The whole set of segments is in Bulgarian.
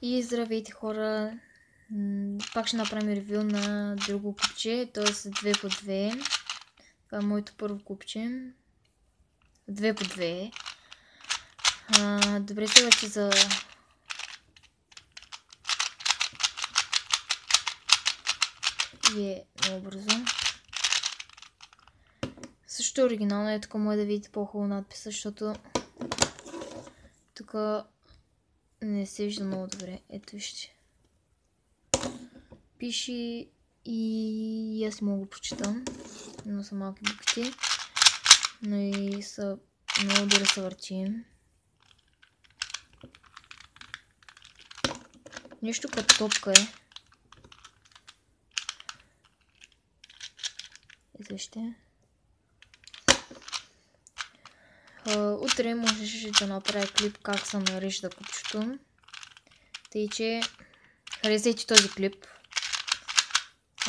И здравейте хора, пак ще направим ревю на друго купче, т.е. 2 по 2. Това е моето първо купче. 2 по 2. Добре се вече за... И е много бързо. Също е оригинално, е тук може да видите по-хубаво надписа, защото тук не се вижда много добре. Ето вижте. Пише и аз мога да прочитам, но са малки букви, но и са много добре се върти. Нещо като топка е. Ето вижте. Утре можеш да направя клип как се нарежда купчето. Тъй че харесайте този клип.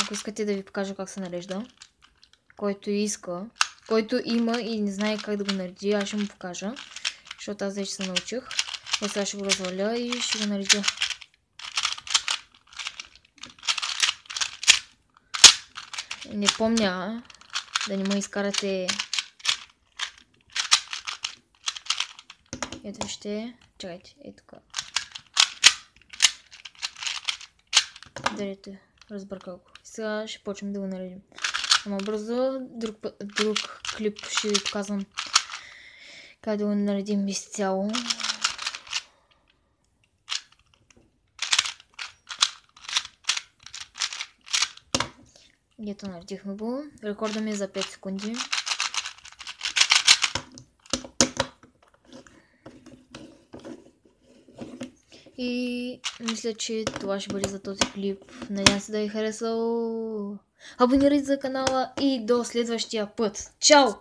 Ако искате да ви покажа как се нарежда. Който иска. Който има и не знае как да го нареди, аз ще му покажа. Защото аз вече се научих. Сега ще го разваля и ще го наредя. Не помня да не ме изкарате. Ето вижте. Чакайте, ето тук. Дайте, разбъркал го. Сега ще почнем да го наредим. Ама бързо, друг клип ще ви показвам как да го наредим изцяло. Ето наредихме го. Рекорда ми е за 5 секунди. И мисля, че това ще бъде за този клип. Надявам се да ви е харесал. Абонирайте за канала и до следващия път. Чао!